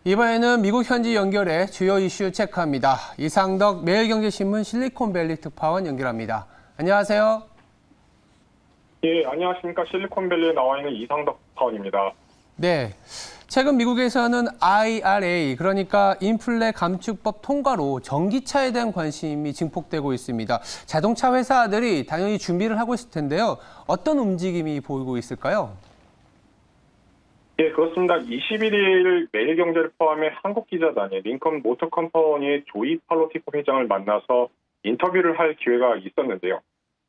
이번에는 미국 현지 연결해 주요 이슈 체크합니다. 이상덕 매일경제신문 실리콘밸리 특파원 연결합니다. 안녕하세요. 예, 안녕하십니까. 실리콘밸리에 나와 있는 이상덕 특파원입니다. 네, 최근 미국에서는 IRA, 그러니까 인플레 감축법 통과로 전기차에 대한 관심이 증폭되고 있습니다. 자동차 회사들이 당연히 준비를 하고 있을 텐데요. 어떤 움직임이 보이고 있을까요? 예, 그렇습니다. 21일 매일경제를 포함해 한국기자단이 링컨 모터컴퍼니의 조이 팔로티코 회장을 만나서 인터뷰를 할 기회가 있었는데요.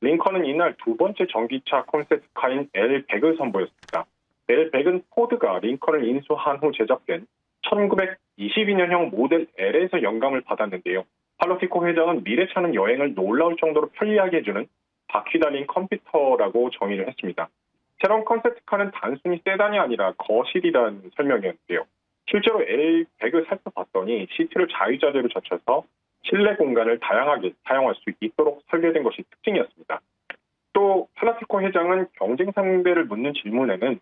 링컨은 이날 두 번째 전기차 콘셉트카인 L100을 선보였습니다. L100은 포드가 링컨을 인수한 후 제작된 1922년형 모델 L에서 영감을 받았는데요. 팔로티코 회장은 미래차는 여행을 놀라울 정도로 편리하게 해주는 바퀴 달린 컴퓨터라고 정의를 했습니다. 새로운 컨셉트카는 단순히 세단이 아니라 거실이라는 설명이었는데요. 실제로 L100을 살펴봤더니 시트를 자유자재로 젖혀서 실내 공간을 다양하게 사용할 수 있도록 설계된 것이 특징이었습니다. 또 팔로티코 회장은 경쟁 상대를 묻는 질문에는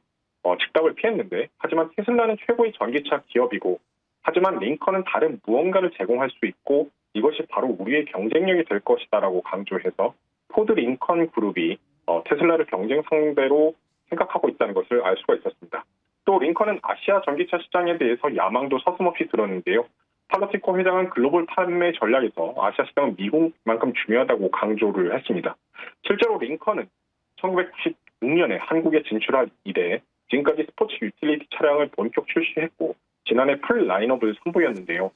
즉답을 피했는데, 하지만 테슬라는 최고의 전기차 기업이고, 하지만 링컨은 다른 무언가를 제공할 수 있고 이것이 바로 우리의 경쟁력이 될 것이다라고 강조해서 포드 링컨 그룹이 테슬라를 경쟁 상대로 생각하고 있다는 것을 알 수가 있었습니다. 또 링컨은 아시아 전기차 시장에 대해서 야망도 서슴없이 들었는데요. 팔로티코 회장은 글로벌 판매 전략에서 아시아 시장은 미국만큼 중요하다고 강조를 했습니다. 실제로 링컨은 1996년에 한국에 진출한 이래 지금까지 스포츠 유틸리티 차량을 본격 출시했고, 지난해 풀 라인업을 선보였는데요.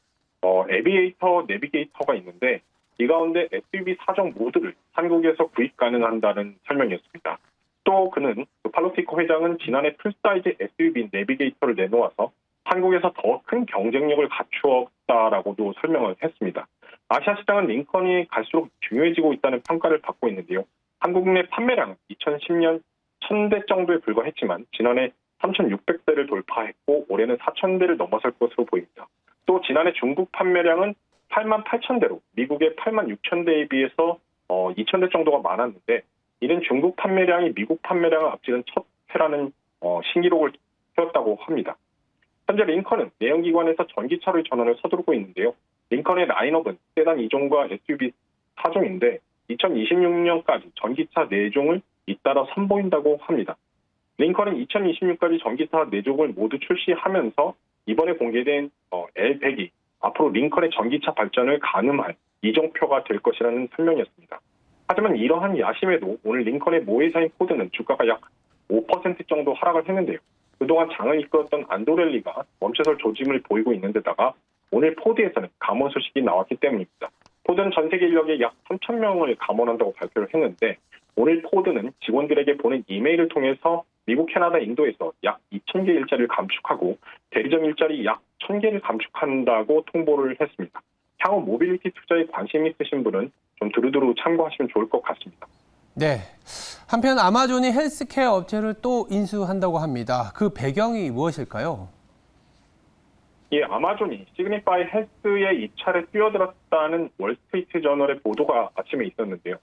에비에이터, 내비게이터가 있는데 이 가운데 SUV 4종 모두를 한국에서 구입 가능한다는 설명이었습니다. 또 그는 팔로티코 회장은 지난해 풀사이즈 SUV 내비게이터를 내놓아서 한국에서 더 큰 경쟁력을 갖추었다라고도 설명을 했습니다. 아시아 시장은 링컨이 갈수록 중요해지고 있다는 평가를 받고 있는데요. 한국 내 판매량 2010년 1000대 정도에 불과했지만 지난해 3600대를 돌파했고 올해는 4000대를 넘어설 것으로 보입니다. 또 지난해 중국 판매량은 88,000대로 미국의 86,000대에 비해서 2000대 정도가 많았는데, 이는 중국 판매량이 미국 판매량을 앞지른 첫 해라는 신기록을 세웠다고 합니다. 현재 링컨은 내연기관에서 전기차를 전원을 서두르고 있는데요. 링컨의 라인업은 세단 2종과 SUV 4종인데 2026년까지 전기차 4종을 잇따라 선보인다고 합니다. 링컨은 2026까지 전기차 4종을 모두 출시하면서 이번에 공개된 L100이 앞으로 링컨의 전기차 발전을 가늠할 이정표가 될 것이라는 설명이었습니다. 하지만 이러한 야심에도 오늘 링컨의 모회사인 포드는 주가가 약 5% 정도 하락을 했는데요. 그동안 장을 이끌었던 안도렐리가 멈춰설 조짐을 보이고 있는 데다가 오늘 포드에서는 감원 소식이 나왔기 때문입니다. 포드는 전 세계 인력의 약 3,000명을 감원한다고 발표를 했는데, 오늘 포드는 직원들에게 보낸 이메일을 통해서 미국, 캐나다, 인도에서 약 2,000개 일자리를 감축하고 대리점 일자리 약 1,000개를 감축한다고 통보를 했습니다. 향후 모빌리티 투자에 관심 있으신 분은 좀 두루두루 참고하시면 좋을 것 같습니다. 네, 한편 아마존이 헬스케어 업체를 또 인수한다고 합니다. 그 배경이 무엇일까요? 예, 아마존이 시그니파이 헬스에 입찰에 뛰어들었다는 월스트리트 저널의 보도가 아침에 있었는데요.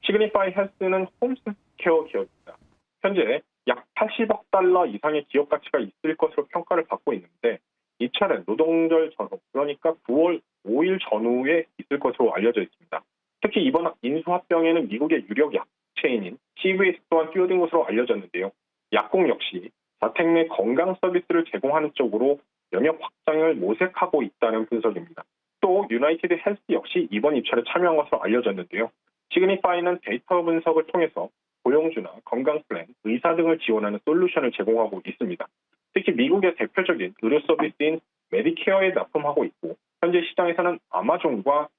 시그니파이 헬스는 홈스케어 기업입니다. 현재 약 80억 달러 이상의 기업 가치가 있을 것으로 평가를 받고 있는데, 입찰은 노동절 전후, 그러니까 9월 5일 전후에 있을 것으로 알려져 있습니다. 특히 이번 인수 합병에는 미국의 유력 약체인인 CVS 또한 뛰어든 것으로 알려졌는데요. 약국 역시 자택 내 건강 서비스를 제공하는 쪽으로 영역 확장을 모색하고 있다는 분석입니다. 또 유나이티드 헬스 역시 이번 입찰에 참여한 것으로 알려졌는데요. 시그니파이는 데이터 분석을 통해서 고용주나 건강 플랜, 의사 등을 지원하는 솔루션을 제공하고 있습니다. 특히 미국의 대표적인 의료 서비스인 메디케어에 납품하고 있고, 현재 시장에서는 아마존과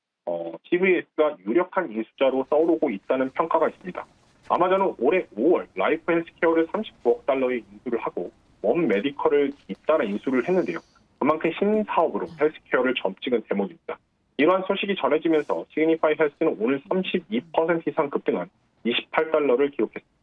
CVS가 유력한 인수자로 떠오르고 있다는 평가가 있습니다. 아마존은 올해 5월 라이프 헬스케어를 39억 달러에 인수를 하고 원 메디컬을 잇따라 인수를 했는데요. 그만큼 신사업으로 헬스케어를 점찍은 대목입니다. 이러한 소식이 전해지면서 시그니파이 헬스는 오늘 32% 이상 급등한 28달러를 기록했습니다.